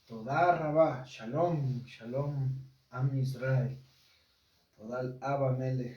Toda Rabá, Shalom, Shalom, Am Israel, Todal Abba Melech,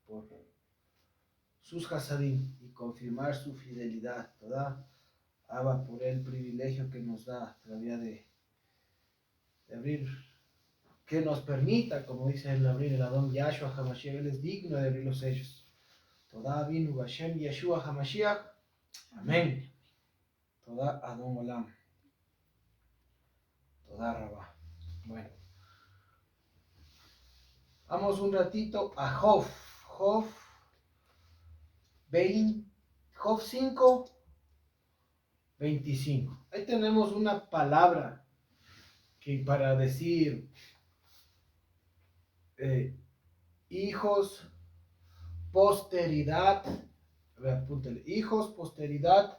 por sus Hasadim y confirmar su fidelidad. Toda Abba por el privilegio que nos da todavía de abrir, que nos permita, como dice el abrir el Adón Yahshua HaMashiach, Él es digno de abrir los sellos. Toda Avinu Bashem Yeshua HaMashiach, amén. Toda Adón Olam, Toda Rabá. Bueno, vamos un ratito a Job 5, 25. Ahí tenemos una palabra que para decir hijos, posteridad, a ver, apúntale, hijos, posteridad,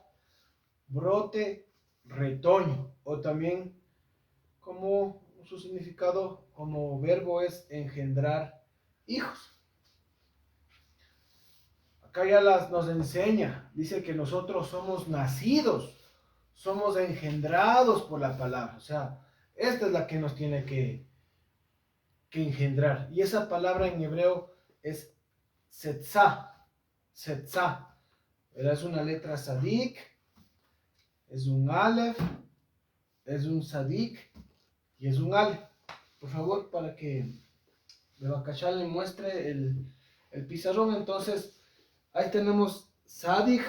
brote, retoño, o también como su significado como verbo es engendrar hijos. Acá ya nos enseña, dice que nosotros somos nacidos, somos engendrados por la palabra, o sea, esta es la que nos tiene que engendrar. Y esa palabra en hebreo es setzá, setzá. Es una letra sadik, es un alef, es un sadik y es un alef. Por favor, para que Bebakashal le muestre el pizarrón. Entonces, ahí tenemos sadik,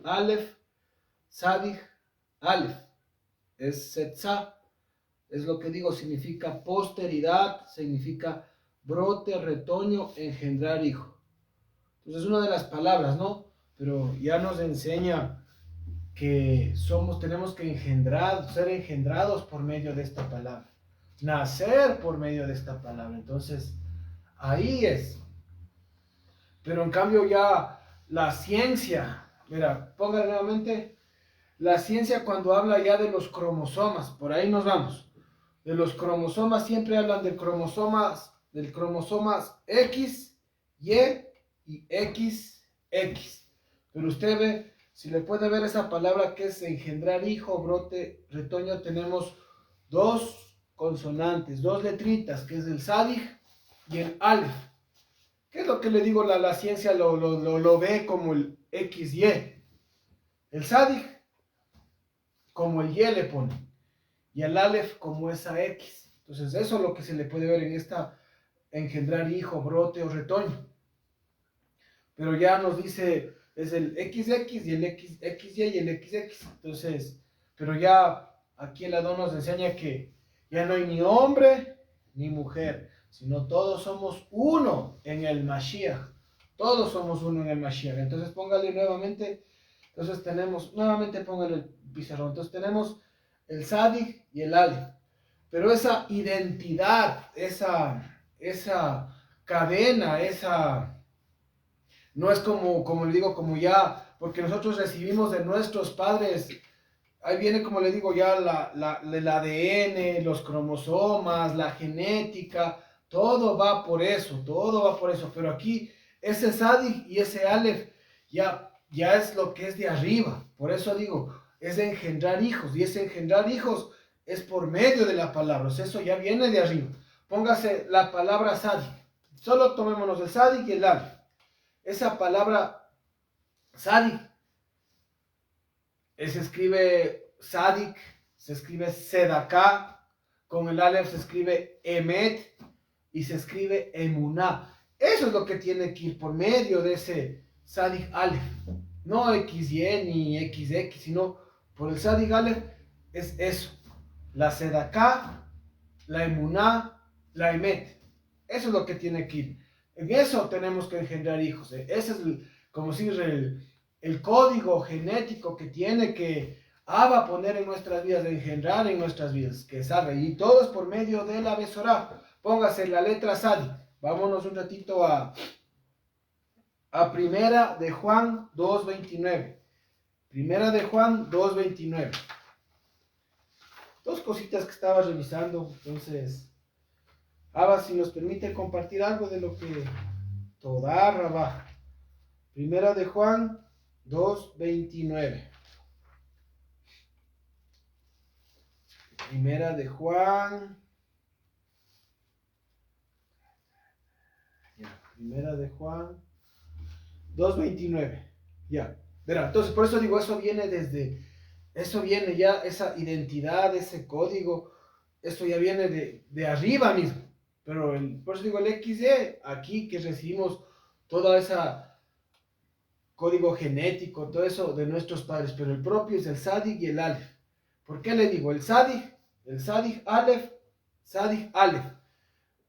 alef, sadik, alef. Es setzá. Es lo que digo, significa posteridad, significa brote, retoño, engendrar hijo. Entonces es una de las palabras, ¿no? Pero ya nos enseña que tenemos que ser engendrados por medio de esta palabra, nacer por medio de esta palabra. Entonces, ahí es. Pero en cambio ya la ciencia, mira, póngale nuevamente, la ciencia cuando habla ya de los cromosomas, por ahí nos vamos. De los cromosomas siempre hablan del cromosomas X, Y y XX. Pero usted ve, si le puede ver esa palabra que es engendrar hijo, brote, retoño, tenemos dos consonantes, dos letritas, que es el sadig y el alef. ¿Qué es lo que le digo? La ciencia lo ve como el XY. El sadig como el Y le pone. Y al alef como esa X. Entonces eso es lo que se le puede ver en esta engendrar hijo, brote o retoño. Pero ya nos dice, es el XX y el XY y el XX. Entonces, pero ya aquí el Adón nos enseña que ya no hay ni hombre ni mujer, sino todos somos uno en el Mashiach. Todos somos uno en el Mashiach. Entonces póngale nuevamente, entonces tenemos, nuevamente póngale el pizarrón. Entonces tenemos el Sadig y el Alef. Pero esa identidad, esa cadena, no es como le digo, como ya, porque nosotros recibimos de nuestros padres, ahí viene como le digo ya el ADN, los cromosomas, la genética, todo va por eso, pero aquí ese Sadig y ese Alef ya es lo que es de arriba, por eso digo, es engendrar hijos, y ese engendrar hijos es por medio de la palabra, o sea, eso ya viene de arriba. Póngase la palabra Sadik, solo tomémonos el Sadik y el Alef. Esa palabra Sadik se escribe Sadik, se escribe Sedaká, con el Alef se escribe Emet y se escribe Emuná. Eso es lo que tiene que ir por medio de ese Sadik Alef, no XY ni XX, sino por el Sadik Alef es eso, la Sedaká, la Emuná, la Emet. Eso es lo que tiene que ir. En eso tenemos que engendrar hijos. Ese es como si el código genético que tiene que Abba poner en nuestras vidas, de engendrar en nuestras vidas, que salga. Y todo es por medio de la Besorá. Póngase la letra Sadi. Vámonos un ratito a Primera de Juan 2.29. Primera de Juan 2.29. Dos cositas que estaba revisando. Entonces, Abba, si nos permite compartir algo de lo que toda Rabá. Primera de Juan 2.29. Primera de Juan. Ya, Primera de Juan 2:29. Ya, verá, entonces por eso digo, eso viene ya, esa identidad, ese código, eso ya viene de arriba mismo. Pero por eso digo el XY, aquí que recibimos toda esa código genético, todo eso de nuestros padres, pero el propio es el Sadik y el Aleph. ¿Por qué le digo? El Sadik Aleph.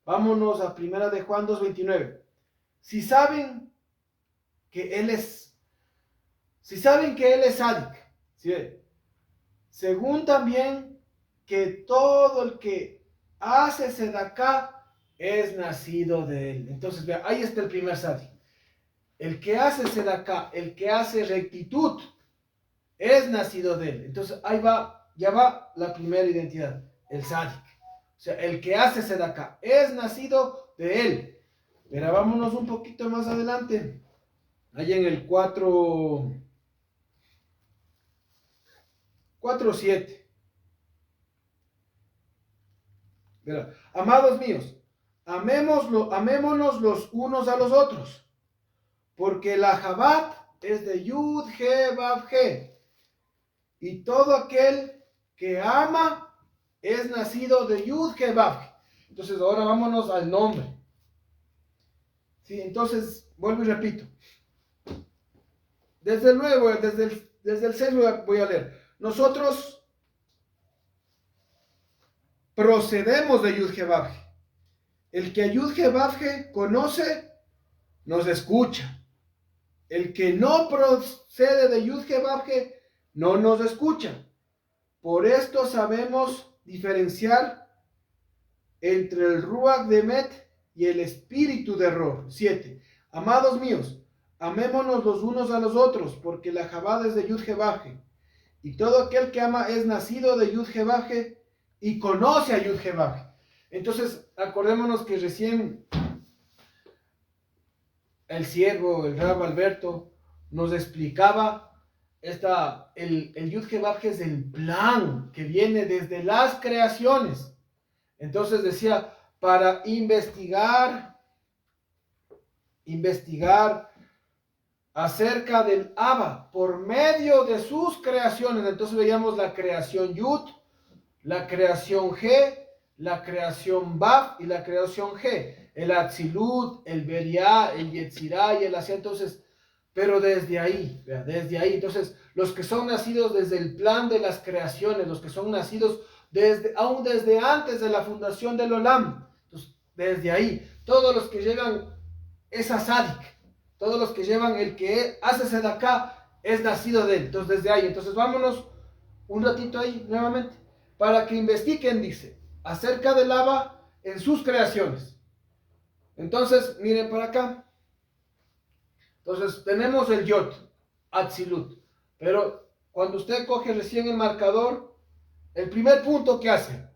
Vámonos a Primera de Juan 2:29. Si saben que él es Sadik, ¿sí? Según también que todo el que hace sedaká es nacido de él. Entonces, vea, ahí está el primer Sadik. El que hace sedaká, el que hace rectitud, es nacido de él. Entonces, ahí va, ya va la primera identidad, el Sadik. O sea, el que hace sedaká es nacido de él. Pero vámonos un poquito más adelante. Ahí en el 4:7. Amados míos, amémonos los unos a los otros, porque la Jabat es de Yud, He, Vav, He, y todo aquel que ama es nacido de Yud, He, Vav, He. Entonces ahora vámonos al nombre. Sí, entonces vuelvo y repito. Desde el 9, desde el 6 voy a leer. Nosotros procedemos de Yud, He, Vav, He. El que a Yud, He, Vav, He conoce, nos escucha. El que no procede de Yud, He, Vav, He no nos escucha. Por esto sabemos diferenciar entre el Ruach de Emet y el espíritu de error. 7. Amados míos, amémonos los unos a los otros, porque la Jabad es de Yud, He, Vav, He. Y todo aquel que ama es nacido de Yud, He, Vav, He y conoce a Yud, He, Vav, He. Entonces, acordémonos que recién el siervo, el Rab Alberto, nos explicaba el Yud, He, Vav, He es el plan que viene desde las creaciones. Entonces decía, para investigar acerca del Abba por medio de sus creaciones. Entonces veíamos la creación Yud, la creación G, la creación Vav y la creación G. El Atzilut, el Beriá, el Yetzirá y el Asía. Entonces, pero desde ahí, entonces, los que son nacidos desde el plan de las creaciones, los que son nacidos aún desde antes de la fundación del Olam, entonces, desde ahí, todos los que llevan esa Sadik, todos los que llevan el que hace Sedaká, es nacido de él. Entonces, desde ahí, entonces vámonos un ratito ahí nuevamente, para que investiguen, dice, acerca del Abba en sus creaciones. Entonces, miren para acá. Entonces, tenemos el Yod, Atzilut. Pero cuando usted coge recién el marcador, el primer punto que hace,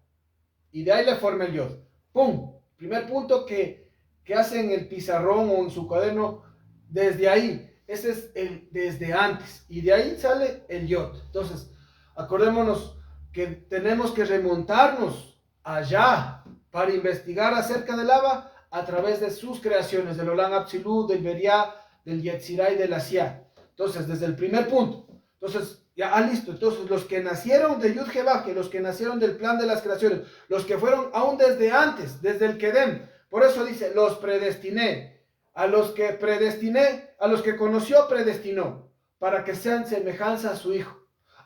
y de ahí le forma el Yod. ¡Pum! Primer punto que hace en el pizarrón o en su cuaderno, desde ahí. Ese es el desde antes. Y de ahí sale el Yod. Entonces, acordémonos que tenemos que remontarnos allá para investigar acerca del Abba a través de sus creaciones, del Olam Atzilut, del Beriá, del Yetzirá y del Asía. Entonces, desde el primer punto. Entonces, ya, listo. Entonces, los que nacieron de Yud, He, Vav, He, los que nacieron del plan de las creaciones, los que fueron aún desde antes, desde el Kedem. Por eso dice, los predestiné. A los que predestiné, a los que conoció, predestinó, para que sean semejanza a su Hijo.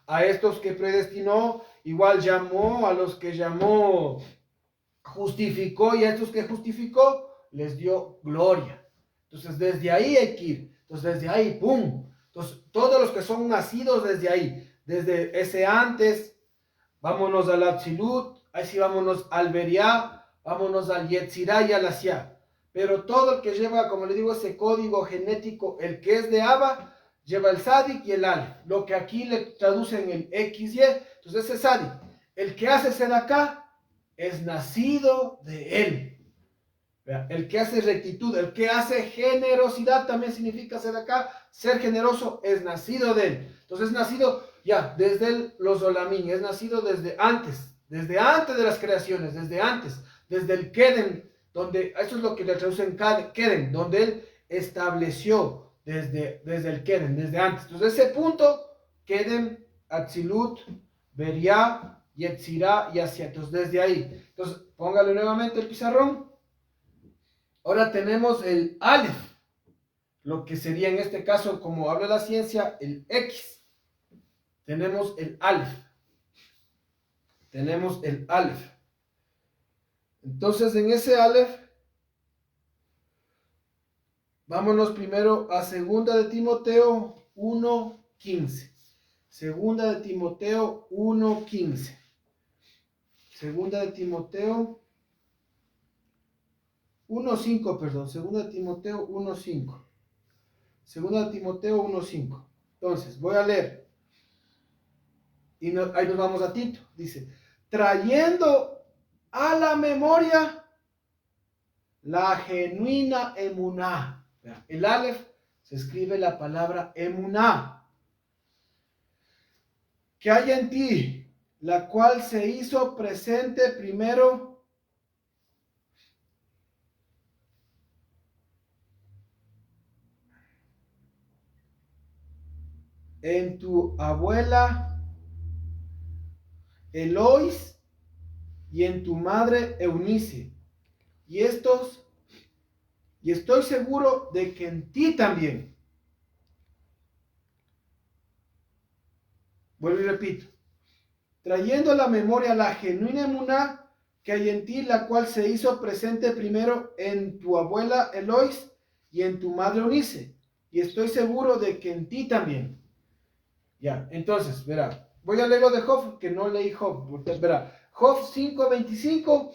A estos que predestinó, igual llamó, a los que llamó, justificó, y a estos que justificó, les dio gloria. Entonces, desde ahí hay que ir. Entonces, desde ahí, ¡pum! Entonces, todos los que son nacidos desde ahí, desde ese antes, vámonos al Atzilut, ahí sí vámonos al Beriá, vámonos al Yetzirá y al Asía. Pero todo el que lleva, como le digo, ese código genético, el que es de Abba, lleva el Sadik y el Aleph. Lo que aquí le traducen el XY, entonces ese Sadik. El que hace Sedaká es nacido de él. El que hace rectitud, el que hace generosidad también significa Sedaká. Ser generoso es nacido de él. Entonces es nacido ya desde los Olamín, es nacido desde antes desde antes de las creaciones, desde antes, desde el Kedem, donde, eso es lo que le traducen Kedem, donde él estableció desde el Kedem, desde antes. Entonces ese punto, Kedem, Atzilut, Beria, Yetzirah y Asia. Entonces desde ahí. Entonces póngale nuevamente el pizarrón. Ahora tenemos el Aleph, lo que sería en este caso, como habla la ciencia, el X. Tenemos el Aleph. Tenemos el Aleph. Entonces en ese Aleph, vámonos primero a 2 de Timoteo 1:15. 2 de Timoteo 1:15. 2 de Timoteo 1:5, perdón. 2 de Timoteo 1:5. 2 de Timoteo 1:5. Entonces, voy a leer. Y ahí nos vamos a Tito. Dice, trayendo a la memoria la genuina emuná. El Aleph se escribe la palabra emuná. Que hay en ti, la cual se hizo presente primero en tu abuela Elois y en tu madre Eunice. Y estoy seguro de que en ti también. Vuelvo y repito. Trayendo a la memoria la genuina emuná que hay en ti, la cual se hizo presente primero en tu abuela Elois y en tu madre Eunice. Y estoy seguro de que en ti también. Ya, entonces, verá. Voy a leer lo de Job, que no leí Job. Entonces, verá. Job 5:25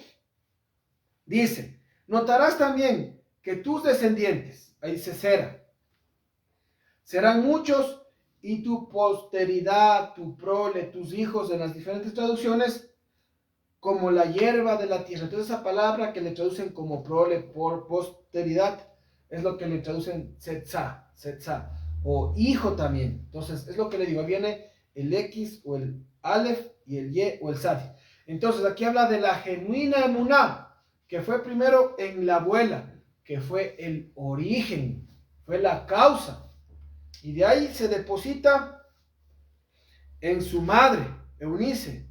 dice, notarás también que tus descendientes, ahí dice Sera, serán muchos y tu posteridad, tu prole, tus hijos en las diferentes traducciones, como la hierba de la tierra. Entonces esa palabra que le traducen como prole, por posteridad, es lo que le traducen setzá, o hijo también. Entonces es lo que le digo, viene el X o el Aleph y el Y o el Sadi. Entonces aquí habla de la genuina emuná, que fue primero en la abuela, que fue el origen, fue la causa. Y de ahí se deposita en su madre, Eunice,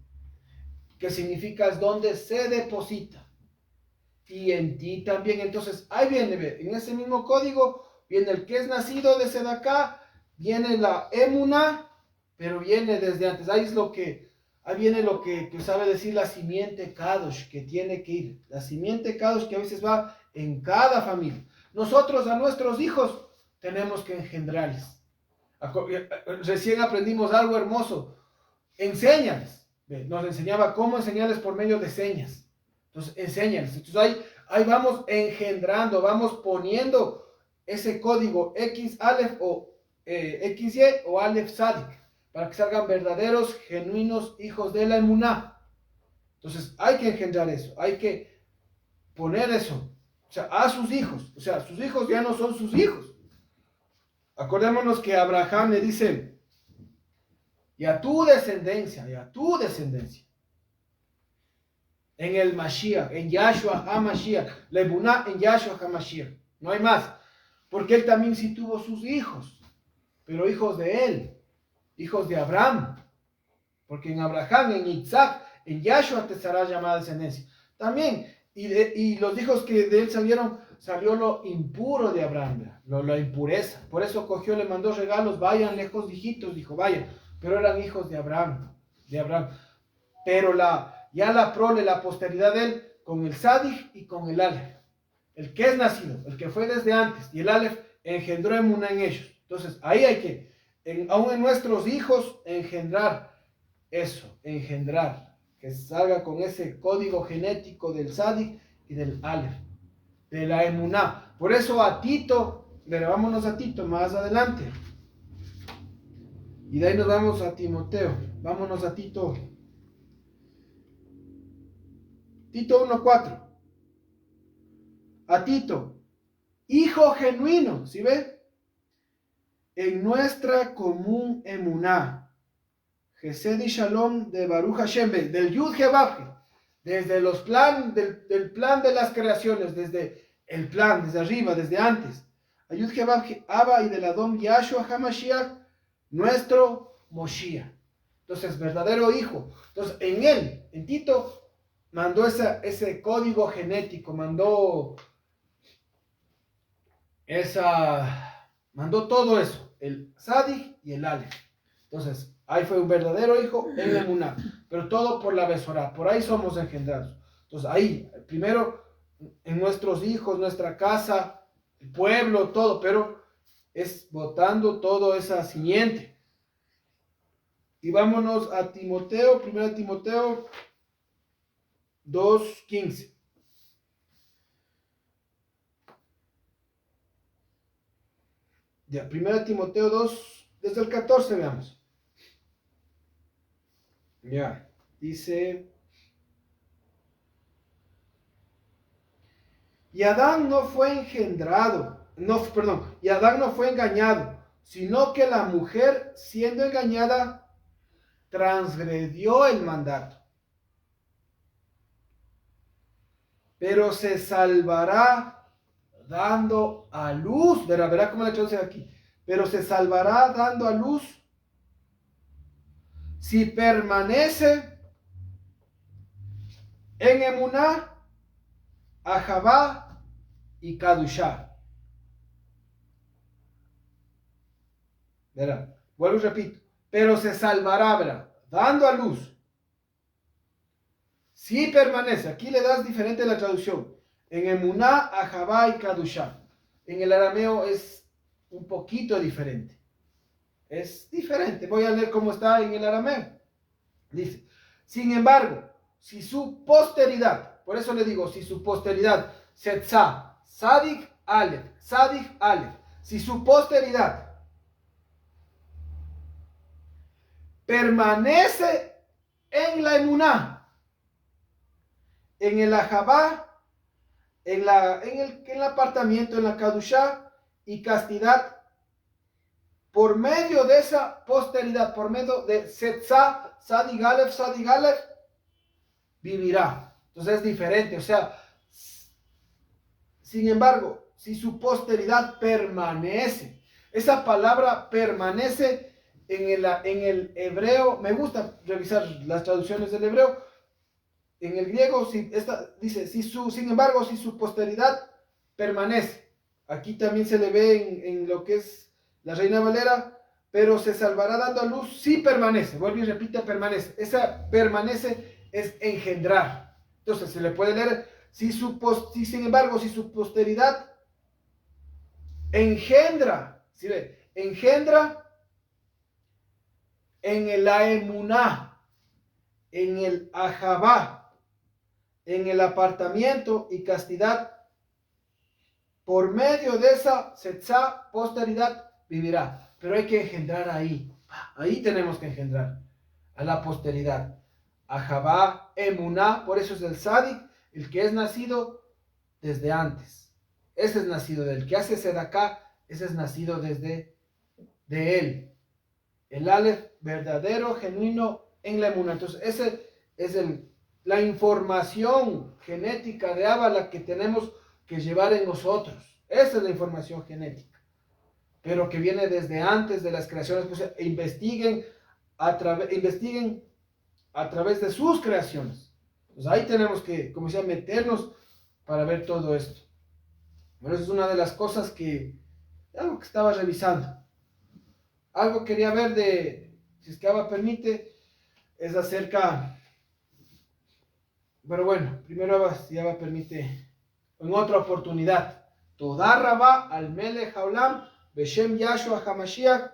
que significa es donde se deposita. Y en ti también. Entonces, ahí viene, en ese mismo código, viene el que es nacido de Sedacá, viene la Emuná, pero viene desde antes. Ahí viene lo que sabe decir la simiente Kadosh, que tiene que ir. La simiente Kadosh que a veces va en cada familia. Nosotros a nuestros hijos tenemos que engendrarles. Recién aprendimos algo hermoso. Enséñales. Nos enseñaba cómo enseñarles por medio de señas. Entonces, enséñales. Entonces, ahí vamos engendrando, vamos poniendo ese código X Aleph o XY o Aleph Sadik para que salgan verdaderos, genuinos hijos de la emuná. Entonces, hay que engendrar eso, hay que poner eso, o sea, a sus hijos. O sea, sus hijos ya no son sus hijos. Acordémonos que Abraham le dice, y a tu descendencia, en el Mashiach, en Yahshua HaMashiach, la emuná en Yahshua HaMashiach, no hay más, porque él también sí tuvo sus hijos, pero hijos de él, hijos de Abraham, porque en Abraham, en Isaac, en Yahshua te será llamada descendencia, también, y los hijos que de él salió lo impuro de Abraham, la impureza, por eso cogió, le mandó regalos, vayan lejos, hijitos, dijo, vayan, pero eran hijos de Abraham, pero ya la prole, la posteridad de él, con el Sadik y con el Aleph, el que es nacido, el que fue desde antes, y el Aleph engendró emuná en ellos. Entonces, ahí hay que, aún en nuestros hijos, engendrar eso, que salga con ese código genético del Sadik y del Aleph, de la emuná. Por eso a Tito, vámonos a Tito más adelante. Y de ahí nos vamos a Timoteo. Vámonos a Tito. Tito 1:4. A Tito, hijo genuino, ¿sí ve? En nuestra común emuná, Gesed y Shalom de Baruch Hashem, del Yud Jebabje, desde los del plan de las creaciones, desde el plan, desde arriba, desde antes. Yud Jebabje, Abba y del Adón Yahshua HaMashiach, nuestro Moshiach. Entonces, verdadero hijo. Entonces, en él, en Tito, mandó ese código genético, mandó todo eso, el Sadik y el Aleph. Entonces, ahí fue un verdadero hijo en Emuná, pero todo por la Besorá, por ahí somos engendrados. Entonces, ahí, primero, en nuestros hijos, nuestra casa, el pueblo, todo, pero es botando toda esa simiente. Y vámonos a Timoteo, 1 Timoteo 2:15. Ya, 1 Timoteo 2, desde el 14 veamos. Ya, dice: y Adán no fue y Adán no fue engañado, sino que la mujer, siendo engañada, transgredió el mandato. Pero se salvará dando a luz. Verá cómo le traduce aquí. Pero se salvará dando a luz si permanece en Emuná, Ahabá y Kadushá. Verá, vuelvo y repito. Pero se salvará, verá, dando a luz. Si permanece, aquí le das diferente la traducción. En Emuná, Ahabá y Kadushá. En el arameo es un poquito diferente. Es diferente. Voy a leer cómo está en el arameo. Dice: sin embargo, si su posteridad, por eso le digo, si su posteridad, Setzá, Sadik, Aleph, si su posteridad permanece en la Emuná, en el Ahabá, en el apartamiento, en la Kadushá y castidad, por medio de esa posteridad, por medio de Setzá, Sadig Aleph, vivirá. Entonces es diferente, o sea, sin embargo, si su posteridad permanece, esa palabra permanece en el hebreo, me gusta revisar las traducciones del hebreo. En el griego dice, sin embargo, si su posteridad permanece. Aquí también se le ve en lo que es la Reina Valera, pero se salvará dando a luz si permanece. Vuelve y repite, permanece. Esa permanece es engendrar. Entonces se le puede leer, sin embargo, si su posteridad engendra, ¿sí ve? Engendra en el Emuná, en el Ahabá, en el apartamiento y castidad, por medio de esa Setzá, posteridad, vivirá. Pero hay que engendrar ahí. Ahí tenemos que engendrar a la posteridad. Ahabá, Emuná, por eso es el Sadik, el que es nacido desde antes. Ese es nacido del que hace Sedaká, ese es nacido de él. El Aleph, verdadero, genuino en la Emuná. Entonces, ese es la información genética de Abba, la que tenemos que llevar en nosotros. Esa es la información genética, pero que viene desde antes de las creaciones. Pues, investiguen a través de sus creaciones. Pues ahí tenemos que, como decía, meternos para ver todo esto. Bueno, esa es una de las cosas algo que estaba revisando. Algo quería ver si es que Abba permite, es acerca. Pero bueno, primero si Abba permite, en otra oportunidad. Toda Rabá al Melech Haolam, Beshem Yahshua HaMashiach,